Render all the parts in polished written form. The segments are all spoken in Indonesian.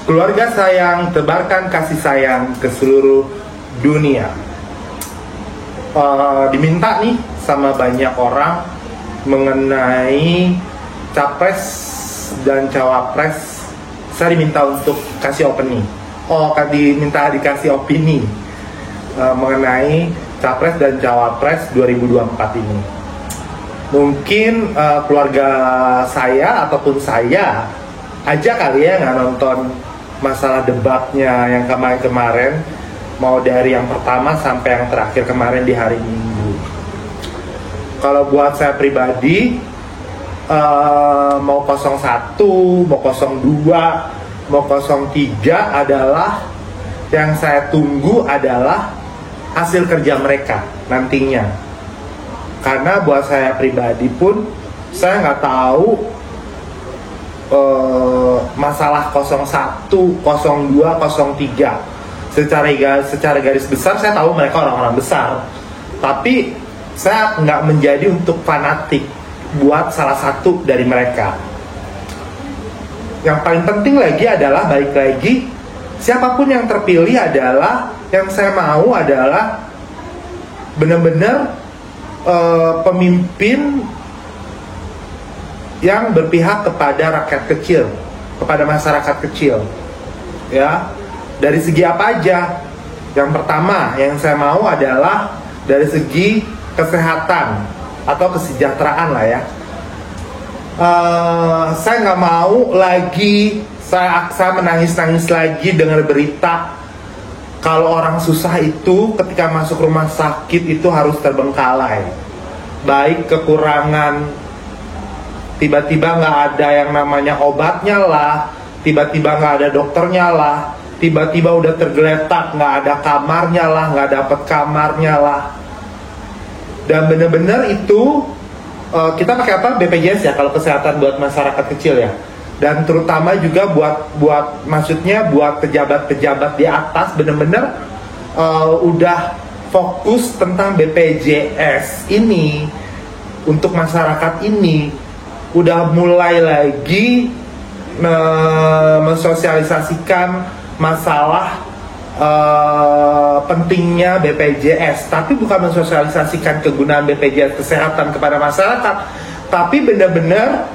Keluarga sayang, tebarkan kasih sayang ke seluruh dunia. Diminta nih sama banyak orang mengenai capres dan cawapres. Saya diminta untuk kasih opini. Diminta dikasih opini mengenai capres dan cawapres 2024 ini. Mungkin keluarga saya ataupun saya aja kali ya nggak nonton masalah debatnya yang kemarin-kemarin, mau dari yang pertama sampai yang terakhir kemarin di hari Minggu. Kalau buat saya pribadi, mau 01, mau 02, mau 03 adalah yang saya tunggu adalah hasil kerja mereka nantinya. Karena buat saya pribadi pun, saya nggak tahu masalah 01, 02, 03. Secara garis besar saya tahu mereka orang-orang besar, tapi saya nggak menjadi untuk fanatik buat salah satu dari mereka. Yang paling penting lagi adalah, balik lagi, siapapun yang terpilih adalah, yang saya mau adalah benar-benar pemimpin yang berpihak kepada rakyat kecil, kepada masyarakat kecil, ya. Dari segi apa aja? Yang pertama yang saya mau adalah dari segi kesehatan atau kesejahteraan lah ya. Saya nggak mau lagi saya menangis-nangis lagi dengar berita kalau orang susah itu ketika masuk rumah sakit itu harus terbengkalai, baik kekurangan, tiba-tiba nggak ada yang namanya obatnya lah, tiba-tiba nggak ada dokternya lah, tiba-tiba udah tergeletak, nggak ada kamarnya lah, nggak dapet kamarnya lah. Dan bener-bener itu kita pakai apa? BPJS ya kalau kesehatan buat masyarakat kecil ya. Dan terutama juga buat maksudnya buat pejabat-pejabat di atas bener-bener udah fokus tentang BPJS ini untuk masyarakat ini. Udah mulai lagi mensosialisasikan masalah pentingnya BPJS, tapi bukan mensosialisasikan kegunaan BPJS kesehatan kepada masyarakat, tapi benar-benar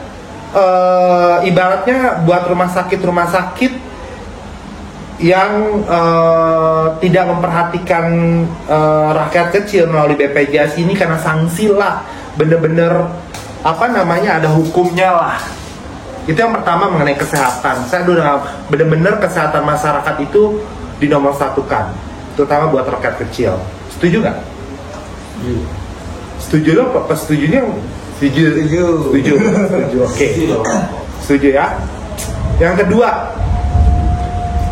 ibaratnya buat rumah sakit yang tidak memperhatikan rakyat kecil melalui BPJS ini karena sanksi lah, bener-bener ada hukumnya lah. Itu yang pertama mengenai kesehatan. Saya udah bener-bener kesehatan masyarakat itu dinomor satukan, terutama buat rakyat kecil. Setuju nggak? Setuju lo? Apa setujunya? Setuju. Oke. Setuju ya. Yang kedua,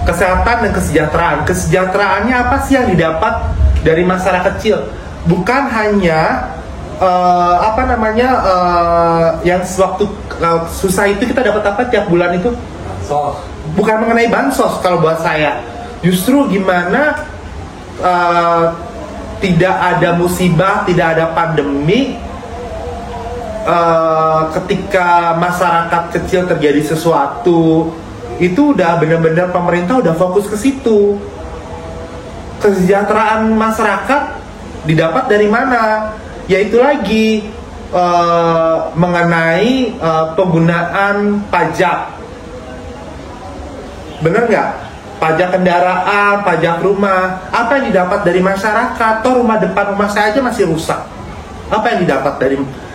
kesehatan dan kesejahteraan. Kesejahteraannya apa sih yang didapat dari masyarakat kecil? Bukan hanya yang sewaktu susah itu kita dapat apa tiap bulan itu? Bansos. Bukan mengenai bansos kalau buat saya. Justru gimana tidak ada musibah, tidak ada pandemi, ketika masyarakat kecil terjadi sesuatu, itu udah benar-benar pemerintah udah fokus ke situ. Kesejahteraan masyarakat didapat dari mana? Yaitu lagi mengenai penggunaan pajak. Bener nggak? Pajak kendaraan, pajak rumah. Apa yang didapat dari masyarakat? Toh rumah depan rumah saya aja masih rusak. Apa yang didapat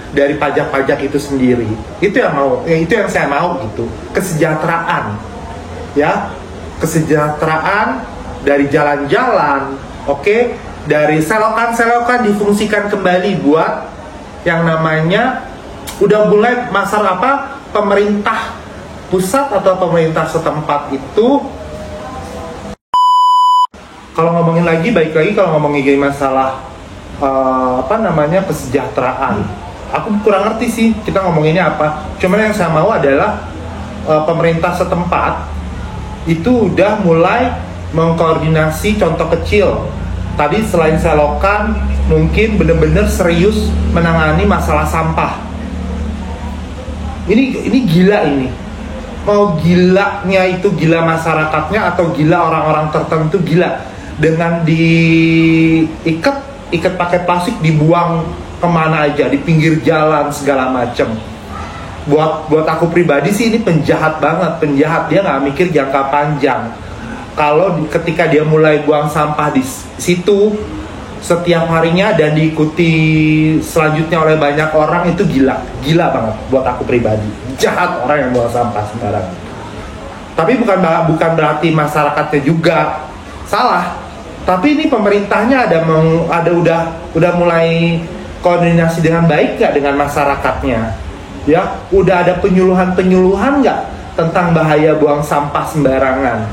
dari pajak-pajak itu sendiri? Itu yang saya mau gitu. Kesejahteraan, ya, kesejahteraan dari jalan-jalan, oke, dari selokan difungsikan kembali buat yang namanya udah mulai pemerintah pusat atau pemerintah setempat itu. Kalau ngomongin lagi, baik lagi kalau ngomongin masalah kesejahteraan, aku kurang ngerti sih kita ngomonginnya apa. Cuman yang saya mau adalah pemerintah setempat itu udah mulai mengkoordinasi contoh kecil. Tadi selain selokan, mungkin bener-bener serius menangani masalah sampah. Ini gila ini. mau gilanya itu gila masyarakatnya atau gila orang-orang tertentu gila dengan ikat pakai plastik dibuang kemana aja di pinggir jalan segala macem. Buat aku pribadi sih ini penjahat banget, penjahat. Dia nggak mikir jangka panjang. Kalau ketika dia mulai buang sampah di situ setiap harinya dan diikuti selanjutnya oleh banyak orang, itu gila banget buat aku pribadi. Jahat orang yang buang sampah sembarangan. Tapi bukan berarti masyarakatnya juga salah. Tapi ini pemerintahnya udah mulai koordinasi dengan baik nggak dengan masyarakatnya? Ya, udah ada penyuluhan nggak tentang bahaya buang sampah sembarangan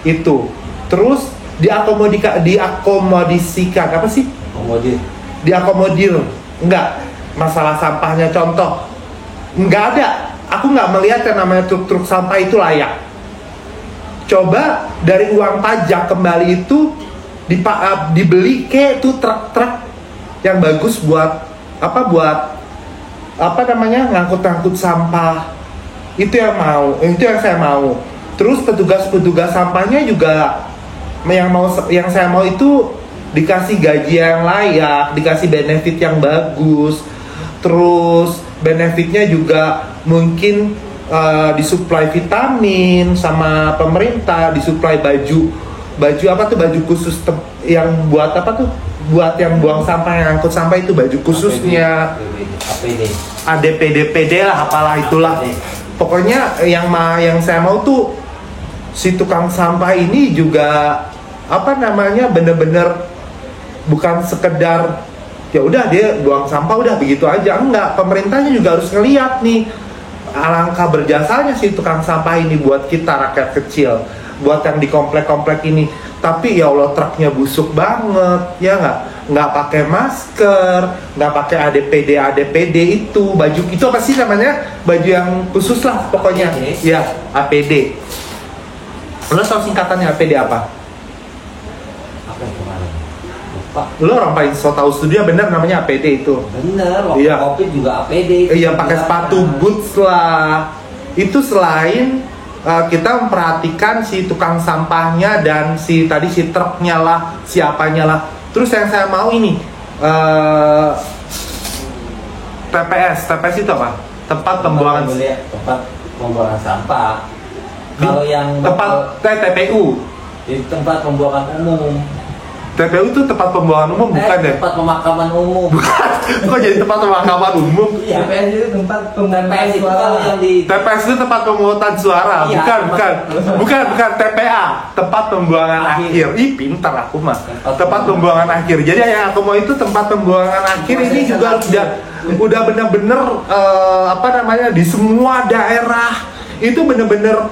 itu? Terus diakomodisikan apa sih? Diakomodir nggak masalah sampahnya? Contoh, nggak ada. Aku nggak melihat yang namanya truk sampah itu layak. Coba dari uang pajak kembali itu dibeli ke tuh truk yang bagus buat ngangkut sampah. Itu yang saya mau. Terus petugas sampahnya juga yang saya mau itu dikasih gaji yang layak, dikasih benefit yang bagus. Terus benefitnya juga mungkin disuplai vitamin sama pemerintah, disuplai baju khusus yang buat buat yang buang sampah, yang angkut sampah itu baju khususnya, ADPD lah, apalah itulah. Pokoknya yang saya mau tuh si tukang sampah ini juga bener-bener bukan sekedar ya udah dia buang sampah udah begitu aja, enggak. Pemerintahnya juga harus ngeliat nih alangkah berjasanya si tukang sampah ini buat kita rakyat kecil, buat yang di komplek-komplek ini. Tapi ya Allah, truknya busuk banget, ya nggak pakai masker, nggak pakai ADPD itu, baju itu apa sih namanya, baju yang khusus lah pokoknya, ya APD. Lo tau singkatannya APD apa? Apa yang kemarin? Lupa. Lo orang paling so tau studio bener namanya APD itu. Bener, waktu iya. COVID juga APD. Iya, pakai sepatu boots lah. Itu selain kita memperhatikan si tukang sampahnya dan si truknya lah, siapanya lah. Terus yang saya mau ini TPS itu apa? Tempat pembuangan sampah. Kalau yang TPU di tempat pembuangan umum. TPU itu tempat pembuangan umum bukan ya? Tempat pemakaman umum. Bukan. Kok jadi tempat pemakaman umum? Iya. TPS itu tempat pemungutan suara. TPS itu tempat pemungutan suara. Iya, bukan TPA, tempat pembuangan akhir. Ih, pintar aku mah. Tempat pembuangan akhir. Jadi yang aku mau itu tempat pembuangan akhir ini juga udah bener-bener di semua daerah itu bener-bener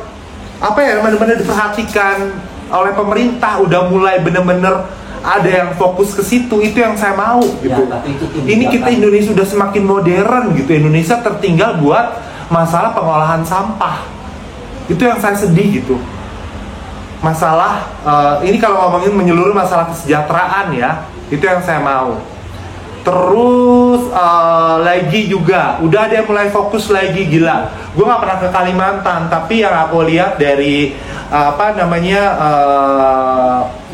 diperhatikan oleh pemerintah. Udah mulai bener-bener ada yang fokus ke situ. Itu yang saya mau gitu. Ya, tapi itu ini kita Indonesia udah semakin modern gitu. Indonesia tertinggal buat masalah pengolahan sampah. Itu yang saya sedih gitu. Masalah ini kalau ngomongin menyeluruh masalah kesejahteraan ya, itu yang saya mau. Terus lagi juga udah ada yang mulai fokus lagi, gila. Gue nggak pernah ke Kalimantan, tapi yang aku lihat dari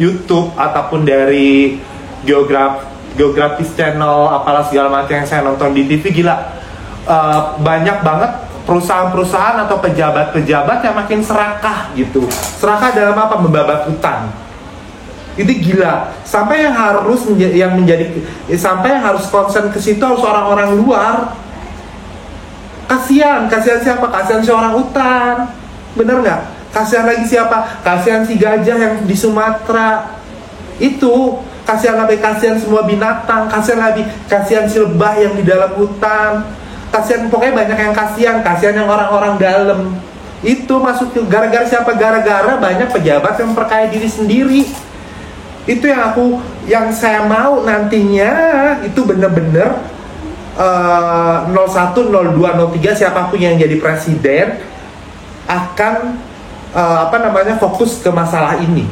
YouTube ataupun dari geografis channel apalah segala macam yang saya nonton di TV, gila. Banyak banget perusahaan-perusahaan atau pejabat-pejabat yang makin serakah gitu. Serakah dalam apa? Membabat hutan. Itu gila. Sampai yang harus konsen ke situ harus orang-orang luar. Kasihan siapa? Kasihan si orang hutan. Bener nggak? Kasihan lagi siapa? Kasihan si gajah yang di Sumatera. Itu kasihan semua binatang. Kasihan si lebah yang di dalam hutan. Pokoknya banyak yang kasihan yang orang-orang dalam. Itu masuk gara-gara siapa? Gara-gara banyak pejabat yang memperkaya diri sendiri. Itu yang saya mau nantinya itu bener-bener 01, 02, 03 siapapun yang jadi presiden akan fokus ke masalah ini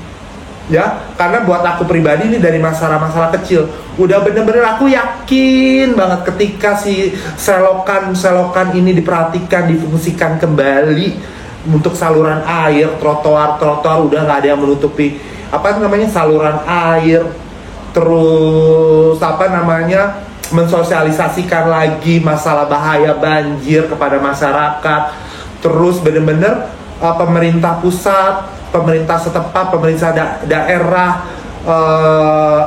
ya. Karena buat aku pribadi ini dari masalah-masalah kecil udah bener-bener aku yakin banget ketika si selokan ini diperhatikan, difungsikan kembali untuk saluran air, trotoar udah nggak ada yang menutupi saluran air. Terus mensosialisasikan lagi masalah bahaya banjir kepada masyarakat. Terus bener-bener pemerintah pusat, pemerintah setempat, pemerintah daerah,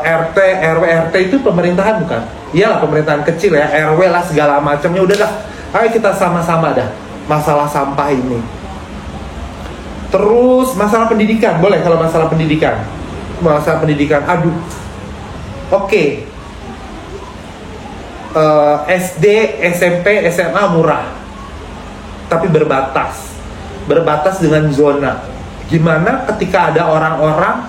RT, RW, RT itu pemerintahan bukan? Iyalah pemerintahan kecil ya, RW lah segala macamnya. Udah dah, ayo kita sama-sama dah masalah sampah ini. Terus masalah pendidikan, boleh kalau masalah pendidikan. Aduh. Oke. SD, SMP, SMA murah, tapi berbatas dengan zona. Gimana ketika ada orang-orang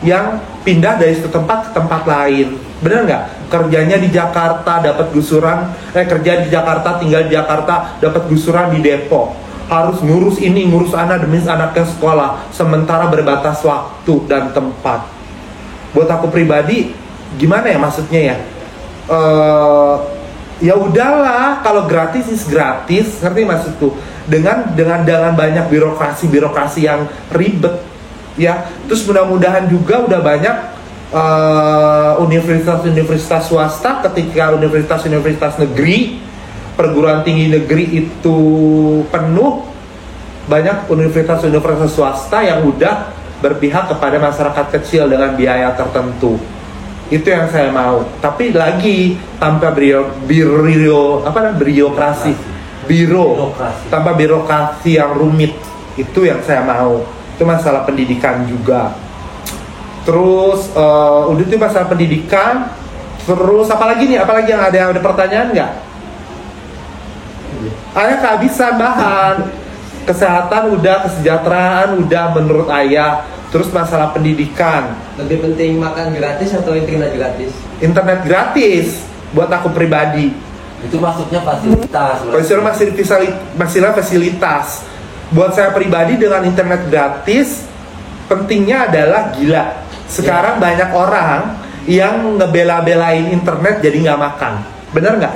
yang pindah dari satu tempat ke tempat lain? Bener nggak? Kerjanya di Jakarta dapat gusuran, kerja di Jakarta, tinggal di Jakarta, dapat gusuran di Depok. Harus ngurus ini, ngurus anak demi anaknya sekolah, sementara berbatas waktu dan tempat. Buat aku pribadi, gimana ya maksudnya ya? Ya udahlah, kalau gratis is gratis, ngerti maksudku? Dengan banyak birokrasi yang ribet, ya. Terus mudah-mudahan juga udah banyak universitas swasta, ketika universitas negeri, perguruan tinggi negeri itu penuh, banyak universitas swasta yang udah berpihak kepada masyarakat kecil dengan biaya tertentu. Itu yang saya mau. Tapi lagi tanpa tanpa birokrasi yang rumit. Itu yang saya mau. Itu masalah pendidikan juga. Terus udah itu masalah pendidikan. Terus apalagi yang ada pertanyaan nggak? Ayah kehabisan bahan. Kesehatan udah, kesejahteraan udah menurut ayah. Terus masalah pendidikan. Lebih penting makan gratis atau internet gratis? Internet gratis buat aku pribadi. Itu maksudnya fasilitas. Masalah fasilitas. Buat saya pribadi dengan internet gratis, pentingnya adalah gila. Sekarang banyak orang yang ngebela-belain internet jadi nggak makan. Bener nggak?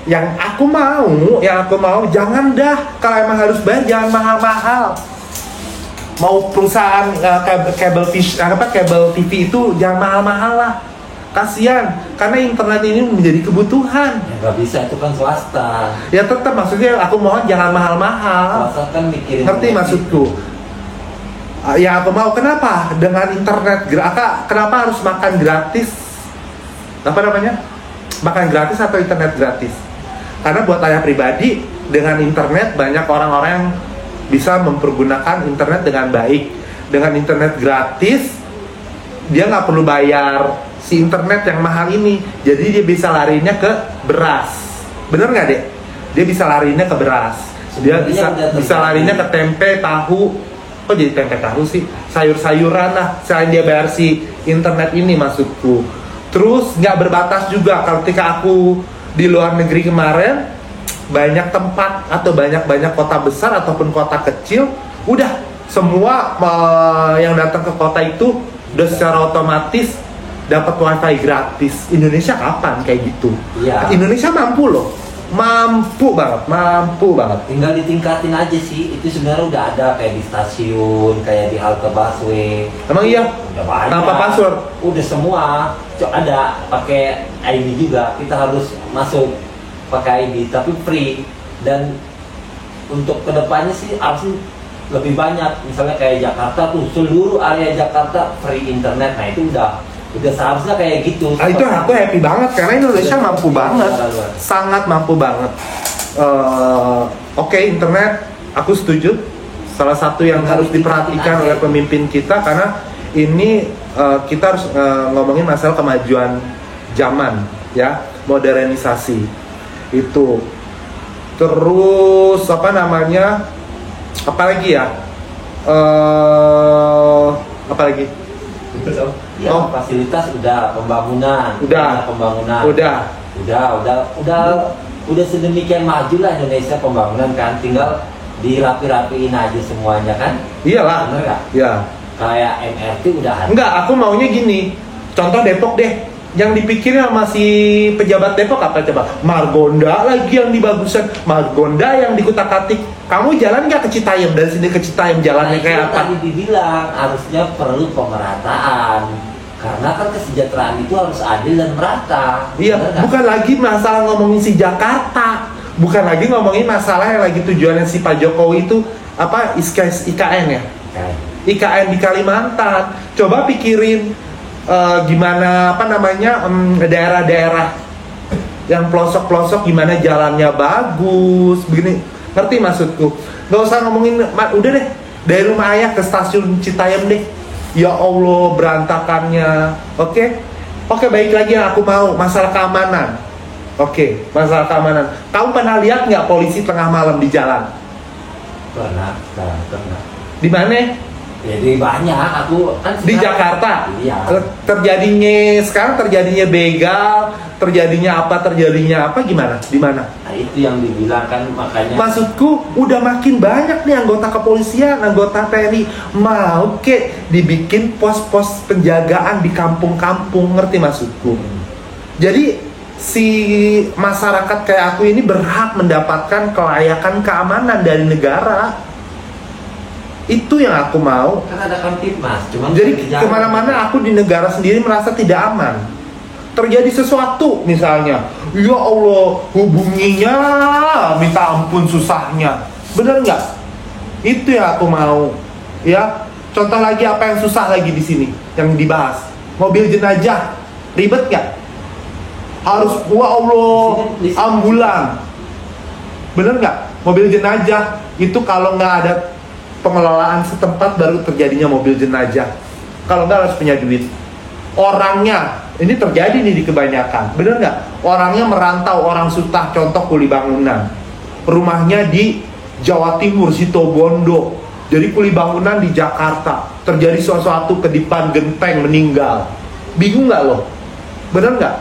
Yang aku mau, jangan dah. Kalau emang harus bayar, jangan mahal-mahal. Mau perusahaan kabel TV itu jangan mahal-mahal lah. Kasian, karena internet ini menjadi kebutuhan. Ya nggak bisa, itu kan swasta. Ya tetap, maksudnya aku mohon jangan mahal-mahal. Swasta kan mikirin. Ngerti maksudku? Ya aku mau, kenapa? Dengan internet, kenapa harus makan gratis? Makan gratis atau internet gratis? Karena buat saya pribadi, dengan internet banyak orang-orang yang bisa mempergunakan internet dengan baik. Dengan internet gratis, dia nggak perlu bayar si internet yang mahal ini. Jadi dia bisa larinya ke beras. Bener nggak dek? Dia bisa larinya ke beras. Dia bisa larinya ke tempe, tahu. Kok jadi tempe tahu sih? Sayur-sayuran lah. Selain dia bayar si internet ini, maksudku. Terus nggak berbatas juga. Ketika aku di luar negeri kemarin, banyak tempat atau banyak kota besar ataupun kota kecil, udah semua yang datang ke kota itu udah secara otomatis dapat wifi gratis. Indonesia kapan kayak gitu? Ya. Indonesia mampu loh, mampu banget. Tinggal ditingkatin aja sih. Itu sebenarnya udah ada kayak di stasiun, kayak di halte busway. Emang iya? Udah banyak. Tanpa password? Udah semua. Ada pakai ID juga. Kita harus masuk pakai ID tapi free. Dan untuk kedepannya sih harus lebih banyak. Misalnya kayak Jakarta tuh, seluruh area Jakarta free internet. Nah itu udah seharusnya kayak gitu. Itu aku happy banget karena Indonesia mampu banget, sangat mampu banget. Oke, internet aku setuju. Salah satu yang harus diperhatikan oleh pemimpin kita, karena ini kita harus ngomongin masalah kemajuan zaman, ya, modernisasi itu. Terus apalagi ya? Apalagi? Ya, fasilitas udah, pembangunan. Udah sedemikian maju lah Indonesia pembangunan kan, tinggal dirapi-rapiin aja semuanya kan. Iyalah. Bener gak? Ya. Kayak MRT udah ada. Enggak, aku maunya gini. Contoh Depok deh. Yang dipikirin sama si pejabat Depok apa coba? Margonda lagi yang dibagusan, Margonda yang dikutak-atik. Kamu jalan nggak ke Citayam? Dari sini ke Citayam jalannya itu kayak apa? tadi dibilang harusnya perlu pemerataan. Karena kan kesejahteraan itu harus adil dan merata. Iya, Bener nggak? bukan lagi masalah ngomongin si Jakarta, bukan lagi ngomongin masalah yang lagi tujuannya si Pak Jokowi itu apa IKN ya? Kayak IKN di Kalimantan. Coba pikirin gimana apa namanya daerah-daerah yang pelosok-pelosok gimana jalannya bagus, begini. Ngerti maksudku? Gak usah ngomongin, udah deh dari rumah ayah ke stasiun Citayam deh. Ya Allah berantakannya. Oke, baik lagi yang aku mau masalah keamanan. Masalah keamanan. Kamu pernah lihat nggak polisi tengah malam di jalan? pernah. Di mana? Jadi banyak aku kan Di sekarang- Jakarta. Iya. Sekarang terjadinya begal, terjadinya apa gimana? Di mana? Nah, itu yang dibilang kan makanya. Maksudku udah makin banyak nih anggota kepolisian, anggota TNI mau dibikin pos-pos penjagaan di kampung-kampung, ngerti maksudku? Jadi si masyarakat kayak aku ini berhak mendapatkan kelayakan keamanan dari negara. Itu yang aku mau. Kan ada Kamtipmas, cuman Jadi di jalan. kemana-mana aku di negara sendiri merasa tidak aman. Terjadi sesuatu misalnya, ya Allah hubunginya minta ampun susahnya. Bener nggak? Itu yang aku mau. Ya, contoh lagi apa yang susah lagi di sini yang dibahas. Mobil jenazah ribet nggak? Harus ya Allah ambulan. Bener nggak? Mobil jenazah itu kalau nggak ada pengelolaan setempat baru terjadinya mobil jenazah. Kalau nggak harus punya duit. Orangnya, ini terjadi nih di kebanyakan, bener nggak? Orangnya merantau, orang Sutah, contoh kuli bangunan. Rumahnya di Jawa Timur, Situbondo. Jadi kuli bangunan di Jakarta. Terjadi sesuatu kedipan genteng meninggal. Bingung nggak lo? Bener nggak?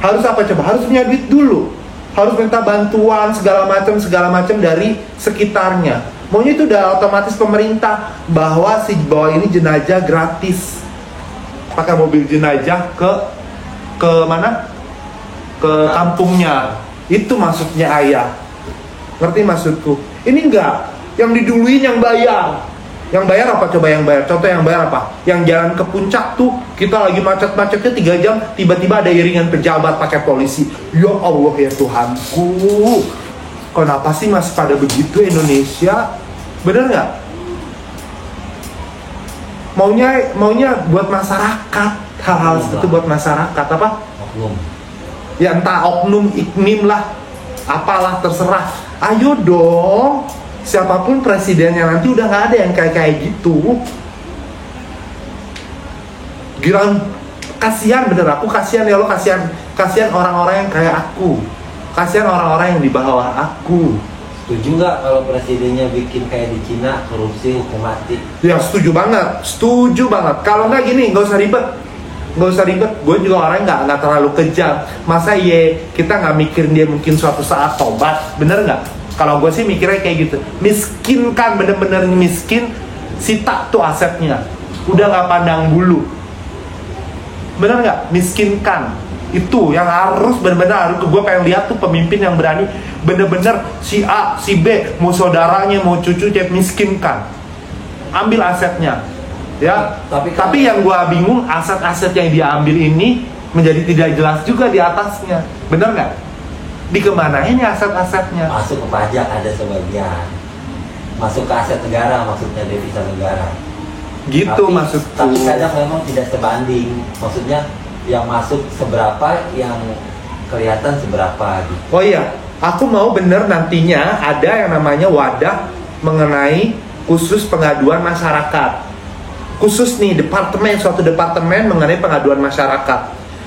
Harus apa coba? Harus punya duit dulu. Harus minta bantuan segala macam dari sekitarnya. Maunya itu udah otomatis pemerintah bahwa ini jenazah gratis. Pakai mobil jenazah ke mana? Ke kampungnya. Itu maksudnya ayah. Ngerti maksudku? Ini enggak. Yang diduluin yang bayar. Yang bayar apa coba yang bayar? Contoh yang bayar apa? Yang jalan ke puncak tuh kita lagi macet-macetnya 3 jam, tiba-tiba ada iringan pejabat pakai polisi. Ya Allah ya Tuhanku. Kenapa sih masih pada begitu Indonesia? Bener nggak? Maunya buat masyarakat, hal-hal seperti buat masyarakat apa? Oknum. Ya entah oknum, iknim lah, apalah terserah. Ayo dong, siapapun presidennya nanti udah nggak ada yang kayak gitu. Gila, kasihan bener aku, kasihan ya lo, kasihan orang-orang yang kayak aku, kasihan orang-orang yang di bawah aku. Setuju nggak kalau presidennya bikin kayak di Cina, korupsi hukum mati? Ya setuju banget. Kalau nggak gini, nggak usah ribet. Gue juga orangnya nggak terlalu kejam. Masa kita nggak mikirin dia mungkin suatu saat tobat, bener nggak? Kalau gue sih mikirnya kayak gitu. Miskinkan, bener-bener miskin, sita tuh asetnya. Udah nggak pandang bulu. Bener nggak? Miskinkan. Itu yang harus bener-bener gue pengen lihat tuh pemimpin yang berani bener-bener si A, si B, mau saudaranya, mau cucunya miskinkan, ambil asetnya, ya. Tapi yang gue bingung aset-aset yang dia ambil ini menjadi tidak jelas juga di atasnya, bener nggak? Dikemanain ya aset-asetnya? Masuk ke pajak ada sebagian, masuk ke aset negara, maksudnya devisa negara. Gitu maksudku. Tapi kadang memang tidak sebanding, maksudnya yang masuk seberapa, yang kelihatan seberapa gitu. Oh iya, aku mau bener nantinya ada yang namanya wadah mengenai khusus pengaduan masyarakat. Khusus nih suatu departemen mengenai pengaduan masyarakat.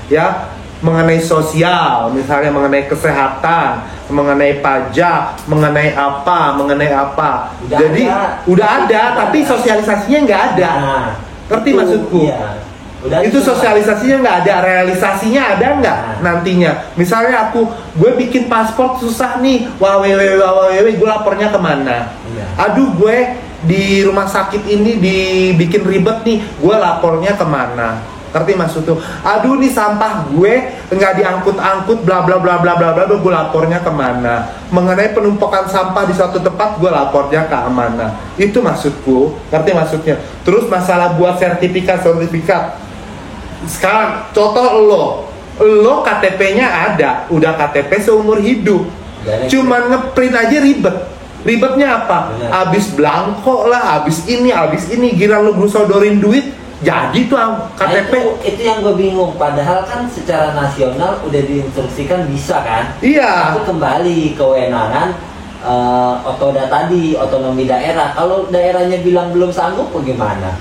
Ya, mengenai sosial, misalnya mengenai kesehatan, mengenai pajak, mengenai apa. Udah ada, tapi sosialisasinya nggak ada. Nah, Ngerti itu, maksudku? Iya. Udah Itu sosialisasinya nggak ada, realisasinya ada nggak nantinya? Misalnya gue bikin paspor susah nih, gue lapornya kemana? Iya. Aduh, gue di rumah sakit ini dibikin ribet nih, gue lapornya kemana? Ngerti maksud tuh? Aduh nih sampah gue nggak diangkut-angkut bla bla bla bla bla bla, gue lapornya kemana? Mengenai penumpukan sampah di suatu tempat, gue lapornya ke mana? Itu maksudku, ngerti maksudnya? Terus masalah buat sertifikat. Sekarang contoh lo KTP-nya ada, udah KTP seumur hidup. Cuman ngeprint aja ribet. Ribetnya apa? Benar. Abis belangko lah, abis ini, gila lo sodorin duit, jadi tuh KTP. Nah, itu yang gue bingung. Padahal kan secara nasional udah diinstruksikan bisa kan? Iya. Tapi kembali kewenangan otoda tadi, otonomi daerah. Kalau daerahnya bilang belum sanggup, bagaimana?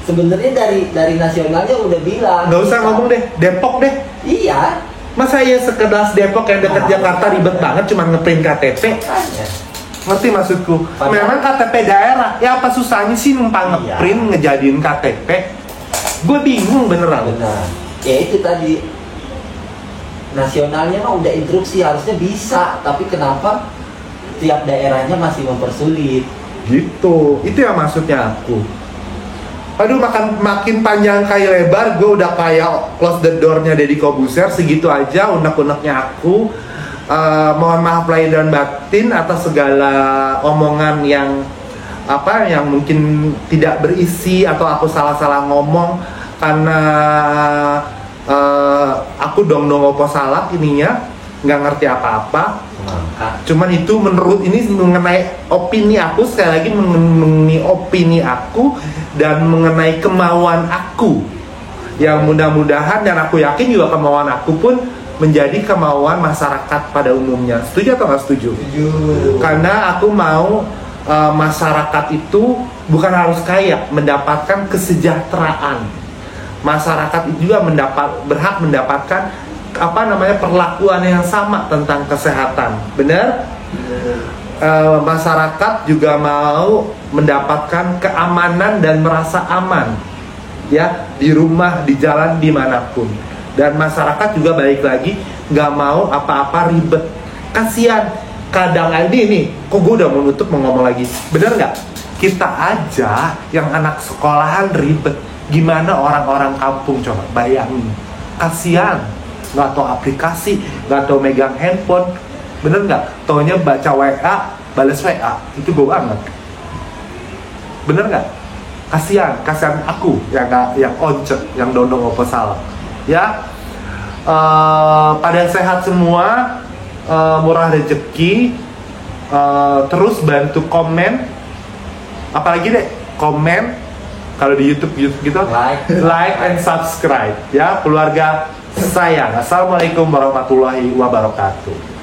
Sebenarnya dari nasionalnya udah bilang. Nggak usah ngomong deh, Depok deh. Iya. Masa ya sekelas Depok yang dekat Jakarta ribet banget cuma ngeprint KTP? Makanya. Ngerti maksudku? Padahal- Memang KTP daerah, ya apa susahnya sih numpang Iya. ngeprint ngejadiin KTP? Gue bingung beneran. Benar. Ya itu tadi. Nasionalnya mah udah instruksi harusnya bisa, tapi kenapa tiap daerahnya masih mempersulit? Gitu, itu yang maksudnya aku. Aduh, makin panjang kayak lebar, gue udah kayak close the door-nya Deddy Kobuser. Segitu aja unek-uneknya aku. Mohon maaf lahir dan batin atas segala omongan yang mungkin tidak berisi atau aku salah-salah ngomong karena aku dong opo salah ininya, nggak ngerti apa-apa. Semangka. Cuman itu menurut ini mengenai opini aku, sekali lagi mengenai opini aku dan mengenai kemauan aku yang mudah-mudahan dan aku yakin juga kemauan aku pun menjadi kemauan masyarakat pada umumnya. Setuju atau nggak setuju? Setuju. Karena aku mau masyarakat itu bukan harus kaya, mendapatkan kesejahteraan. Masyarakat itu juga berhak mendapatkan perlakuan yang sama tentang kesehatan. Benar? Masyarakat juga mau mendapatkan keamanan dan merasa aman, ya, di rumah, di jalan, dimanapun. Dan masyarakat juga balik lagi nggak mau apa-apa ribet. Kasihan. Kadang ini kok gue udah mau ngomong lagi. Bener nggak? Kita aja yang anak sekolahan ribet. Gimana orang-orang kampung, coba bayangin. Kasihan. Nggak tahu aplikasi, nggak tahu megang handphone. Bener nggak? Taunya baca WA, balas WA. Itu gue banget. Bener nggak? Kasihan aku yang oncet, yang dondong opo salah. Ya, pada sehat semua, murah rezeki, terus bantu komen, apalagi deh komen kalau di YouTube gitu, like and subscribe, ya keluarga sayang. Assalamualaikum warahmatullahi wabarakatuh.